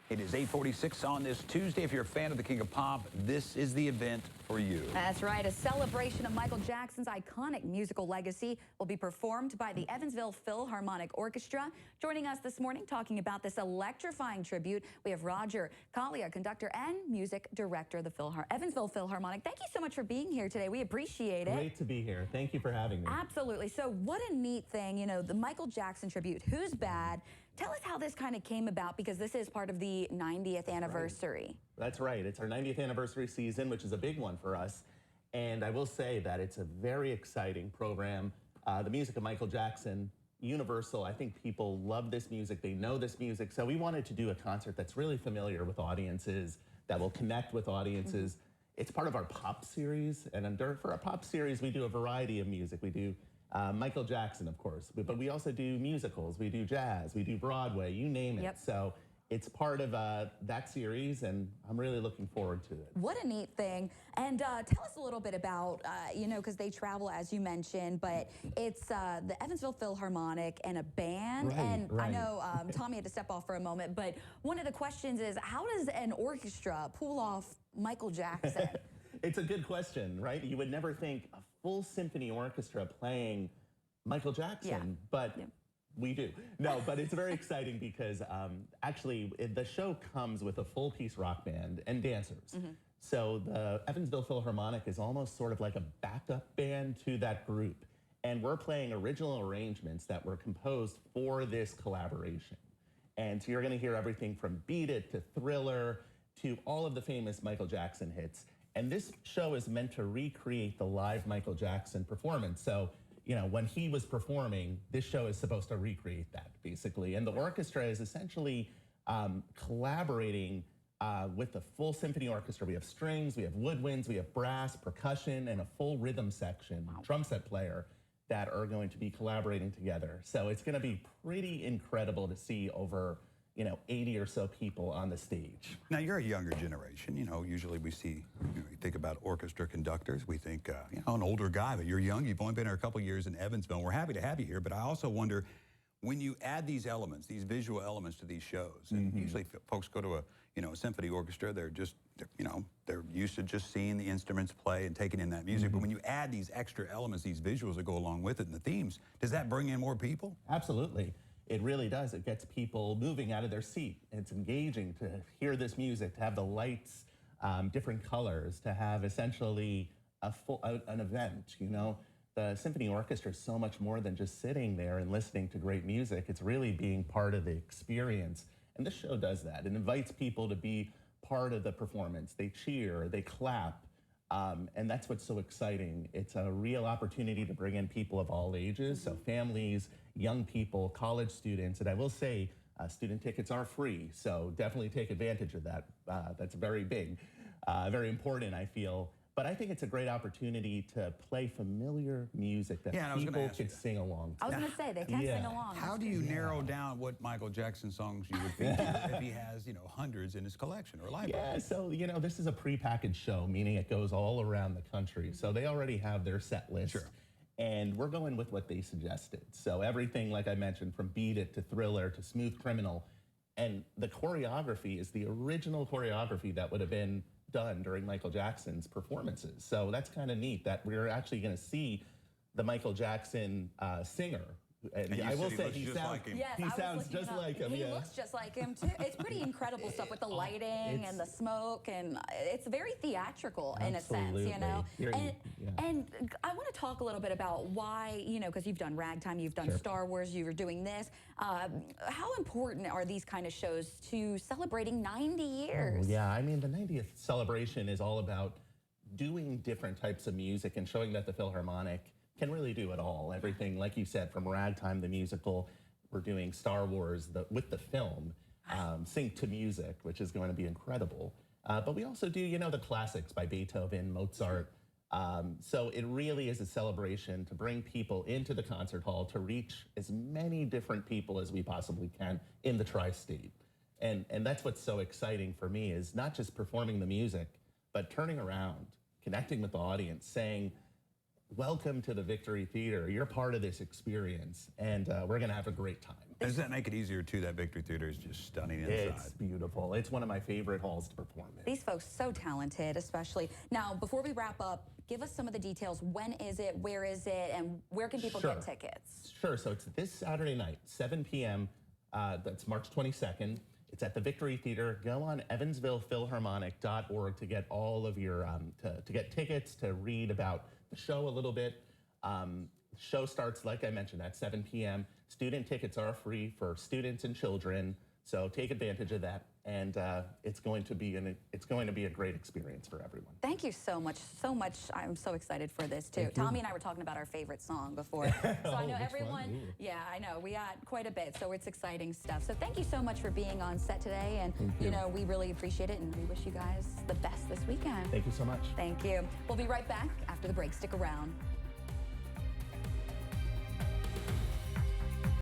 It is 8:46 on this Tuesday. If you're a fan of the King of Pop, this is the event for you. That's right. A celebration of Michael Jackson's iconic musical legacy will be performed by the Evansville Philharmonic Orchestra. Joining us this morning talking about this electrifying tribute, we have Roger Collier, conductor and music director of the Evansville Philharmonic. Thank you so much for being here today. We appreciate it. Great to be here. Thank you for having me. Absolutely. So what a neat thing, you know, the Michael Jackson tribute, Who's Bad? Tell us how this kind of came about, because this is part of the 90th anniversary. Right. That's right. It's our 90th anniversary season, which is a big one for us. And I will say that it's a very exciting program. The music of Michael Jackson, universal. I think people love this music. They know this music. So we wanted to do a concert that's really familiar with audiences, that will connect with audiences. It's part of our pop series. And for our pop series, we do a variety of music. We do Michael Jackson, of course, but we also do musicals, we do jazz, we do Broadway, you name it. Yep. So it's part of that series, and I'm really looking forward to it. What a neat thing. And tell us a little bit about, you know, because they travel, as you mentioned, but it's the Evansville Philharmonic and a band. Right, and right. I know Tommy had to step off for a moment, but one of the questions is, how does an orchestra pull off Michael Jackson? It's a good question, right? You would never think a full symphony orchestra playing Michael Jackson, but we do. No, but it's very exciting because actually the show comes with a full piece rock band and dancers. So the Evansville Philharmonic is almost sort of like a backup band to that group. And we're playing original arrangements that were composed for this collaboration. And so you're gonna hear everything from Beat It to Thriller to all of the famous Michael Jackson hits. And this show is meant to recreate the live Michael Jackson performance. So, you know, when he was performing, this show is supposed to recreate that, basically. And the orchestra is essentially collaborating with the full symphony orchestra. We have strings, we have woodwinds, we have brass, percussion, and a full rhythm section, drum set player, that are going to be collaborating together. So it's gonna be pretty incredible to see over 80 or so people on the stage. Now, you're a younger generation. You know, usually we see, you think about orchestra conductors. We think, an older guy, but you're young. You've only been here a couple years in Evansville. We're happy to have you here, but I also wonder, when you add these elements, these visual elements to these shows, and usually folks go to a symphony orchestra, they're used to just seeing the instruments play and taking in that music. But when you add these extra elements, these visuals that go along with it and the themes, does that bring in more people? Absolutely. It really does. It gets people moving out of their seat. It's engaging to hear this music, to have the lights, different colors, to have essentially an event, The symphony orchestra is so much more than just sitting there and listening to great music. It's really being part of the experience. And this show does that. It invites people to be part of the performance. They cheer, they clap. And that's what's so exciting. It's a real opportunity to bring in people of all ages, so families, young people, college students. And I will say, student tickets are free, so definitely take advantage of that. That's very big, very important, I feel. But I think it's a great opportunity to play familiar music that people can sing along to. I was going to say, they can sing along. How do you narrow down what Michael Jackson songs you would feature if he has, hundreds in his collection or library? Yeah, so, this is a prepackaged show, meaning it goes all around the country. So they already have their set list. Sure. And we're going with what they suggested. So everything, like I mentioned, from Beat It to Thriller to Smooth Criminal. And the choreography is the original choreography that would have been done during Michael Jackson's performances. So that's kind of neat that we're actually going to see the Michael Jackson singer. And I will say he sounds just like him. He looks just like him too. It's pretty incredible stuff with the lighting and the smoke, and it's very theatrical in a sense, And I want to talk a little bit about why, because you've done Ragtime, you've done Star Wars, you were doing this. How important are these kind of shows to celebrating 90 years? Oh, yeah, I mean, the 90th celebration is all about doing different types of music and showing that the Philharmonic can really do it all. Everything, like you said, from Ragtime, the musical, we're doing Star Wars with the film, Sync to Music, which is going to be incredible. But we also do, the classics by Beethoven, Mozart. So it really is a celebration to bring people into the concert hall to reach as many different people as we possibly can in the tri-state. And that's what's so exciting for me, is not just performing the music, but turning around, connecting with the audience, saying, welcome to the Victory Theater. You're part of this experience, and we're going to have a great time. Does that make it easier, too? That Victory Theater is just stunning inside. It's beautiful. It's one of my favorite halls to perform in. These folks, so talented, especially. Now, before we wrap up, give us some of the details. When is it? Where is it? And where can people get tickets? Sure. So it's this Saturday night, 7 p.m. That's March 22nd. It's at the Victory Theater. Go on evansvillephilharmonic.org to get all of your, to get tickets, to read about the show a little bit. Show starts, like I mentioned, at 7 p.m. Student tickets are free for students and children, so take advantage of that. And it's going to be a great experience for everyone. Thank you so much, so much. I'm so excited for this too. Tommy and I were talking about our favorite song before, so I know everyone. Yeah, I know we got quite a bit, so it's exciting stuff. So thank you so much for being on set today, and you know we really appreciate it, and we wish you guys the best this weekend. Thank you so much. Thank you. We'll be right back after the break. Stick around.